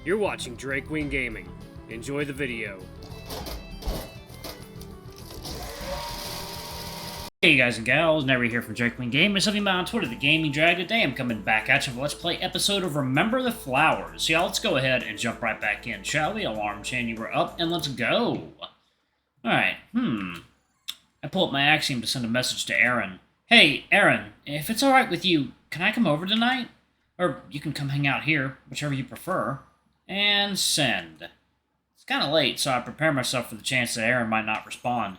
You're watching Drake Wing Gaming. Enjoy the video. Hey guys and gals, Never here from Drake Wing Gaming. It's something about on Twitter, the Gaming Drag. Today I'm coming back at you for Let's Play episode of Remember the Flowers. So yeah, let's go ahead and jump right back in, shall we? Alarm chain, you were up, and let's go. Alright, I pull up my Axiom to send a message to Aaron. Hey, Aaron, if it's alright with you, can I come over tonight? Or you can come hang out here, whichever you prefer. And send. It's kind of late, so I prepare myself for the chance that Aaron might not respond.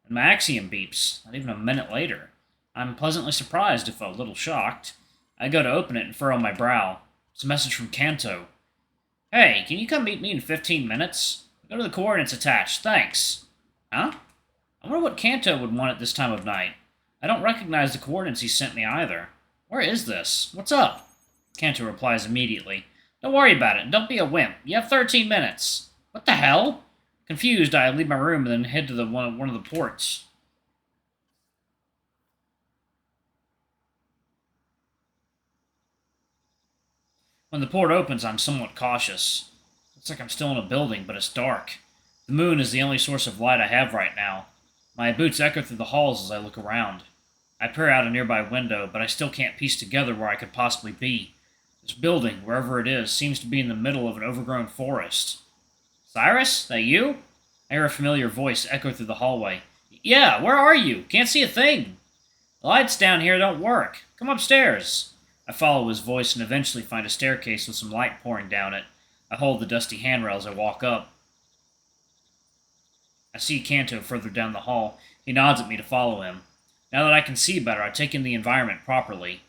And my Axiom beeps, not even a minute later. I'm pleasantly surprised, if a little shocked. I go to open it and furrow my brow. It's a message from Canto. Hey, can you come meet me in 15 minutes? Go to the coordinates attached, thanks. Huh? I wonder what Kanto would want at this time of night. I don't recognize the coordinates he sent me either. Where is this? What's up? Kanto replies immediately. Don't worry about it, don't be a wimp. You have 13 minutes. What the hell? Confused, I leave my room and then head to one of the ports. When the port opens, I'm somewhat cautious. Looks like I'm still in a building, but it's dark. The moon is the only source of light I have right now. My boots echo through the halls as I look around. I peer out a nearby window, but I still can't piece together where I could possibly be. This building, wherever it is, seems to be in the middle of an overgrown forest. Cyrus? That you? I hear a familiar voice echo through the hallway. Yeah, where are you? Can't see a thing. The lights down here don't work. Come upstairs. I follow his voice and eventually find a staircase with some light pouring down it. I hold the dusty handrail as I walk up. I see Kanto further down the hall. He nods at me to follow him. Now that I can see better, I take in the environment properly.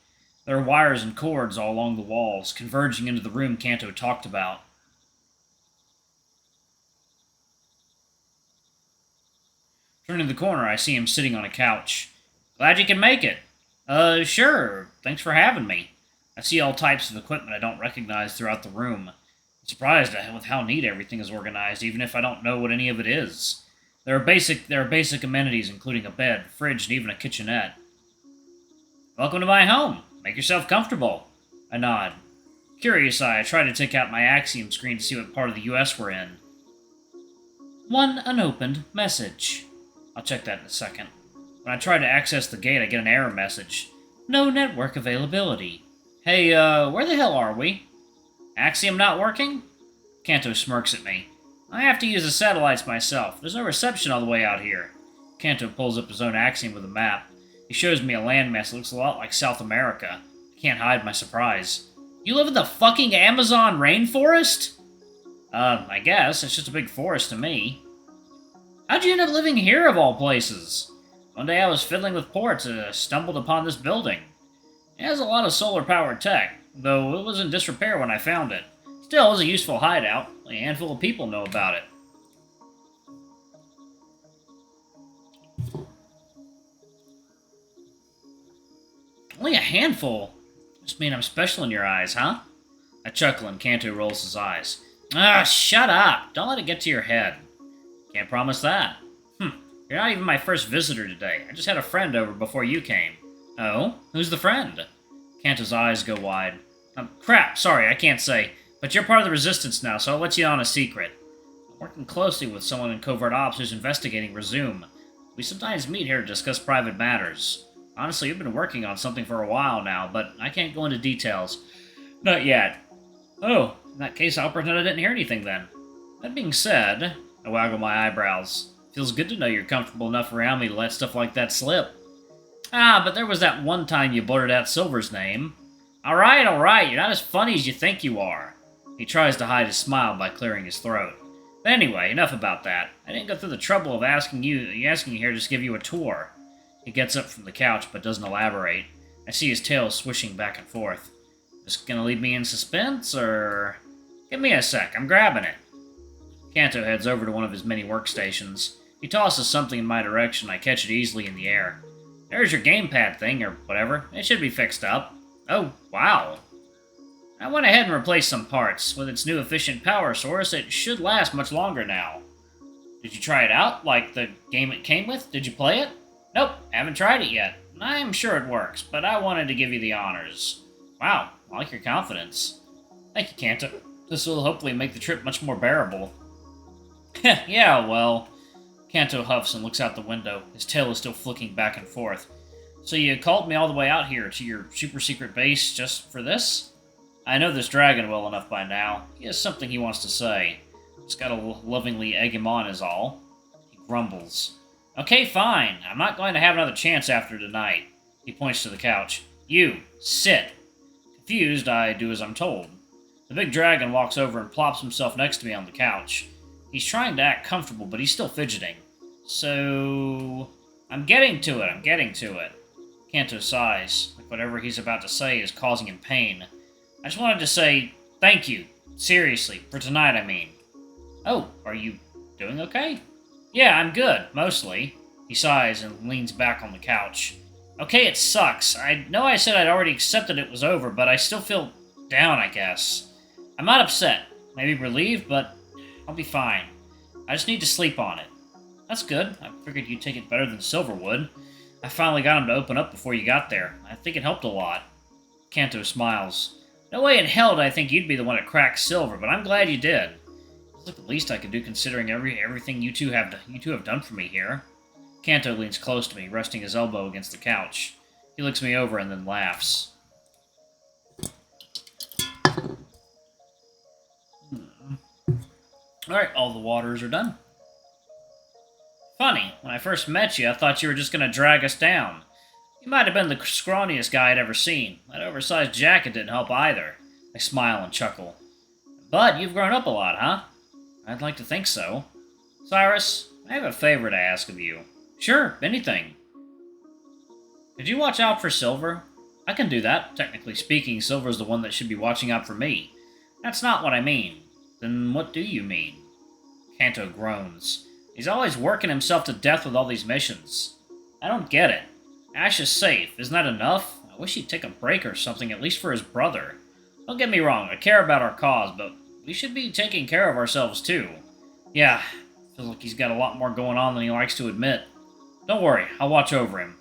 There are wires and cords all along the walls, converging into the room Kanto talked about. Turning the corner, I see him sitting on a couch. Glad you can make it. Sure. Thanks for having me. I see all types of equipment I don't recognize throughout the room. I'm surprised with how neat everything is organized, even if I don't know what any of it is. There are basic amenities, including a bed, fridge, and even a kitchenette. Welcome to my home. Make yourself comfortable. I nod. Curious-eyed, I try to take out my Axiom screen to see what part of the U.S. we're in. One unopened message. I'll check that in a second. When I try to access the gate, I get an error message. No network availability. Hey, where the hell are we? Axiom not working? Kanto smirks at me. I have to use the satellites myself. There's no reception all the way out here. Kanto pulls up his own Axiom with a map. He shows me a landmass that looks a lot like South America. I can't hide my surprise. You live in the fucking Amazon rainforest? I guess. It's just a big forest to me. How'd you end up living here, of all places? One day I was fiddling with ports and I stumbled upon this building. It has a lot of solar-powered tech, though it was in disrepair when I found it. Still, it's a useful hideout. A handful of people know about it. Only a handful? Must mean I'm special in your eyes, huh? I chuckle and Kanto rolls his eyes. Ah, shut up! Don't let it get to your head. Can't promise that. You're not even my first visitor today. I just had a friend over before you came. Oh? Who's the friend? Kanto's eyes go wide. Crap, sorry, I can't say. But you're part of the Resistance now, so I'll let you on a secret. I'm working closely with someone in Covert Ops who's investigating Resume. We sometimes meet here to discuss private matters. Honestly, we've been working on something for a while now, but I can't go into details. Not yet. Oh, in that case, I'll pretend I didn't hear anything then. That being said, I waggle my eyebrows. Feels good to know you're comfortable enough around me to let stuff like that slip. Ah, but there was that one time you blurted out Silver's name. Alright, you're not as funny as you think you are. He tries to hide his smile by clearing his throat. But anyway, enough about that. I didn't go through the trouble of asking you here just to give you a tour. He gets up from the couch, but doesn't elaborate. I see his tail swishing back and forth. Just gonna leave me in suspense, or... Give me a sec, I'm grabbing it. Kanto heads over to one of his many workstations. He tosses something in my direction, I catch it easily in the air. There's your gamepad thing, or whatever. It should be fixed up. Oh, wow. I went ahead and replaced some parts. With its new efficient power source, it should last much longer now. Did you try it out, like the game it came with? Did you play it? Nope, haven't tried it yet. I'm sure it works, but I wanted to give you the honors. Wow, I like your confidence. Thank you, Canto. This will hopefully make the trip much more bearable. Yeah, well... Kanto huffs and looks out the window. His tail is still flicking back and forth. So you called me all the way out here to your super-secret base just for this? I know this dragon well enough by now. He has something he wants to say. Just gotta lovingly egg him on is all. He grumbles. Okay, fine. I'm not going to have another chance after tonight. He points to the couch. You, sit. Confused, I do as I'm told. The big dragon walks over and plops himself next to me on the couch. He's trying to act comfortable, but he's still fidgeting. So... I'm getting to it. Kanto sighs, like whatever he's about to say is causing him pain. I just wanted to say thank you. Seriously, for tonight, I mean. Oh, are you doing okay? Yeah, I'm good, mostly. He sighs and leans back on the couch. Okay, it sucks. I know I said I'd already accepted it was over, but I still feel down, I guess. I'm not upset. Maybe relieved, but I'll be fine. I just need to sleep on it. That's good. I figured you'd take it better than Silver would. I finally got him to open up before you got there. I think it helped a lot. Kanto smiles. No way in hell did I think you'd be the one to crack Silver, but I'm glad you did. It's like the least I could do considering everything you two have done for me here. Kanto leans close to me, resting his elbow against the couch. He looks me over and then laughs. Alright, all the waters are done. Funny, when I first met you, I thought you were just going to drag us down. You might have been the scrawniest guy I'd ever seen. That oversized jacket didn't help either. I smile and chuckle. But you've grown up a lot, huh? I'd like to think so. Cyrus, I have a favor to ask of you. Sure, anything. Could you watch out for Silver? I can do that. Technically speaking, Silver's the one that should be watching out for me. That's not what I mean. Then what do you mean? Kanto groans. He's always working himself to death with all these missions. I don't get it. Ash is safe. Isn't that enough? I wish he'd take a break or something, at least for his brother. Don't get me wrong, I care about our cause, but we should be taking care of ourselves too. Yeah, feels like he's got a lot more going on than he likes to admit. Don't worry, I'll watch over him.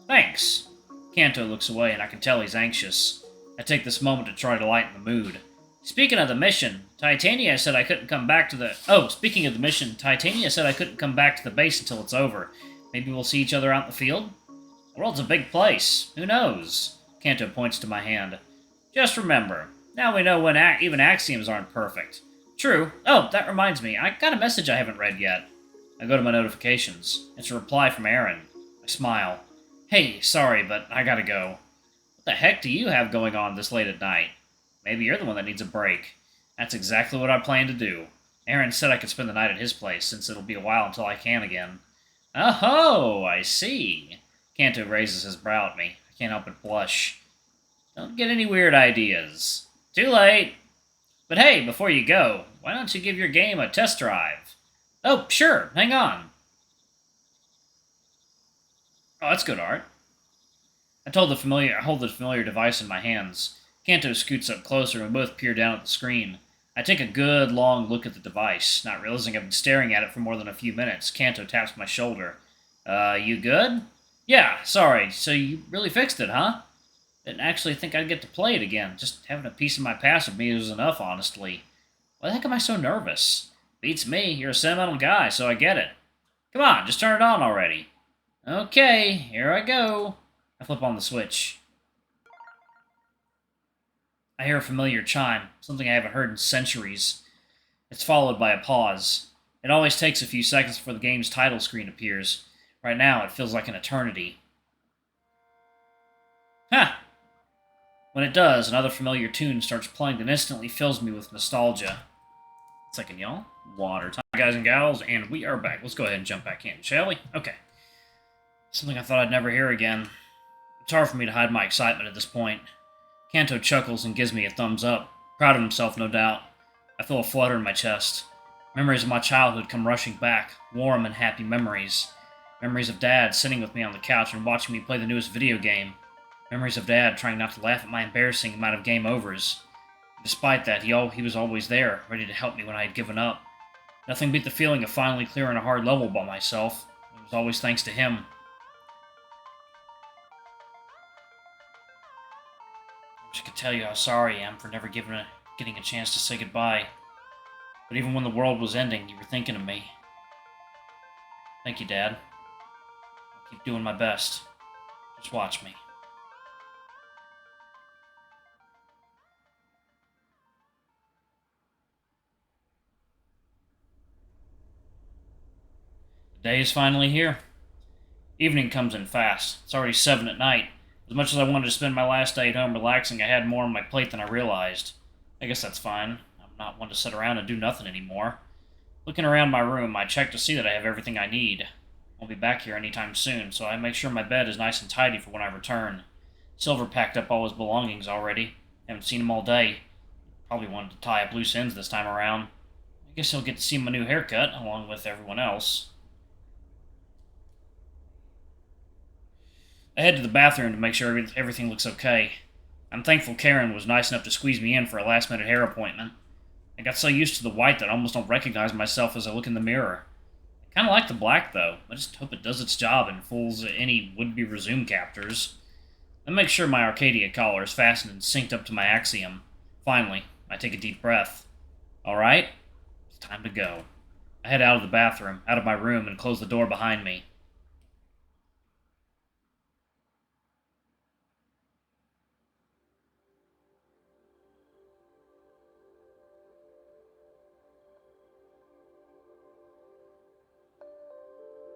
Thanks. Kanto looks away and I can tell he's anxious. I take this moment to try to lighten the mood. Speaking of the mission, Titania said I couldn't come back to the... Oh, speaking of the mission, Titania said I couldn't come back to the base until it's over. Maybe we'll see each other out in the field? The world's a big place. Who knows? Kanto points to my hand. Just remember, now we know when even axioms aren't perfect. True. Oh, that reminds me, I got a message I haven't read yet. I go to my notifications. It's a reply from Aaron. I smile. Hey, sorry, but I gotta go. What the heck do you have going on this late at night? Maybe you're the one that needs a break. That's exactly what I plan to do. Aaron said I could spend the night at his place, since it'll be a while until I can again. Oh, I see. Kanto raises his brow at me. I can't help but blush. Don't get any weird ideas. Too late. But hey, before you go, why don't you give your game a test drive? Oh, sure, hang on. Oh, that's good art. I hold the familiar device in my hands. Kanto scoots up closer and we both peer down at the screen. I take a good, long look at the device, not realizing I've been staring at it for more than a few minutes. Kanto taps my shoulder. You good? Yeah, sorry. So you really fixed it, huh? Didn't actually think I'd get to play it again. Just having a piece of my past with me was enough, honestly. Why the heck am I so nervous? Beats me. You're a sentimental guy, so I get it. Come on, just turn it on already. Okay, here I go. I flip on the switch. I hear a familiar chime, something I haven't heard in centuries. It's followed by a pause. It always takes a few seconds before the game's title screen appears. Right now, it feels like an eternity. Ha! When it does, another familiar tune starts playing that instantly fills me with nostalgia. Second, y'all. Water time, guys and gals, and we are back. Let's go ahead and jump back in, shall we? Okay. Something I thought I'd never hear again. It's hard for me to hide my excitement at this point. Kanto chuckles and gives me a thumbs up. Proud of himself, no doubt. I feel a flutter in my chest. Memories of my childhood come rushing back. Warm and happy memories. Memories of Dad sitting with me on the couch and watching me play the newest video game. Memories of Dad trying not to laugh at my embarrassing amount of game overs. Despite that, he was always there, ready to help me when I had given up. Nothing beat the feeling of finally clearing a hard level by myself. It was always thanks to him. I wish I could tell you how sorry I am for never giving getting a chance to say goodbye. But even when the world was ending, you were thinking of me. Thank you, Dad. I'll keep doing my best. Just watch me. The day is finally here. Evening comes in fast. It's already 7 at night. As much as I wanted to spend my last day at home relaxing, I had more on my plate than I realized. I guess that's fine. I'm not one to sit around and do nothing anymore. Looking around my room, I check to see that I have everything I need. I'll be back here anytime soon, so I make sure my bed is nice and tidy for when I return. Silver packed up all his belongings already. Haven't seen him all day. Probably wanted to tie up loose ends this time around. I guess he'll get to see my new haircut, along with everyone else. I head to the bathroom to make sure everything looks okay. I'm thankful Karen was nice enough to squeeze me in for a last-minute hair appointment. I got so used to the white that I almost don't recognize myself as I look in the mirror. I kind of like the black, though. I just hope it does its job and fools any would-be resume captors. I make sure my Arcadia collar is fastened and synced up to my axiom. Finally, I take a deep breath. Alright, it's time to go. I head out of the bathroom, out of my room, and close the door behind me.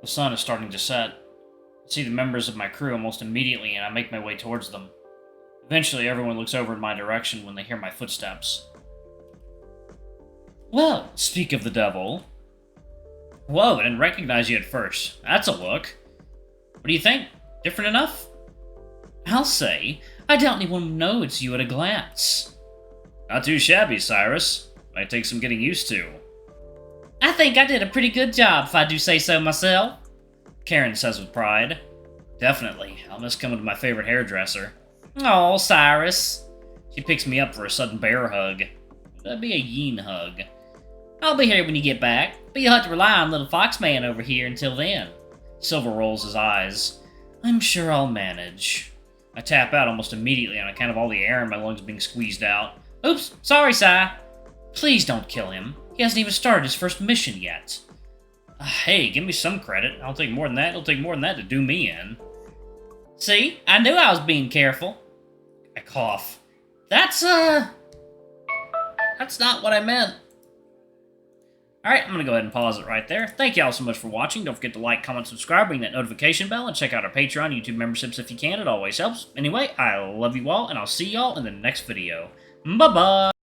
The sun is starting to set. I see the members of my crew almost immediately, and I make my way towards them. Eventually, everyone looks over in my direction when they hear my footsteps. Well, speak of the devil. Whoa, I didn't recognize you at first. That's a look. What do you think? Different enough? I'll say, I doubt anyone would know it's you at a glance. Not too shabby, Cyrus. Might take some getting used to. I think I did a pretty good job, if I do say so myself, Karen says with pride. Definitely. I'll miss coming to my favorite hairdresser. Oh, Cyrus. She picks me up for a sudden bear hug. That'd be a yin hug. I'll be here when you get back, but you'll have to rely on little Foxman over here until then. Silver rolls his eyes. I'm sure I'll manage. I tap out almost immediately on account of all the air in my lungs being squeezed out. Oops, sorry, Cy. Please don't kill him. He hasn't even started his first mission yet. Hey, give me some credit. I'll take more than that. It'll take more than that to do me in. See? I knew I was being careful. I cough. That's not what I meant. Alright, I'm gonna go ahead and pause it right there. Thank y'all so much for watching. Don't forget to like, comment, subscribe, ring that notification bell, and check out our Patreon, YouTube memberships if you can. It always helps. Anyway, I love you all, and I'll see y'all in the next video. Bye-bye!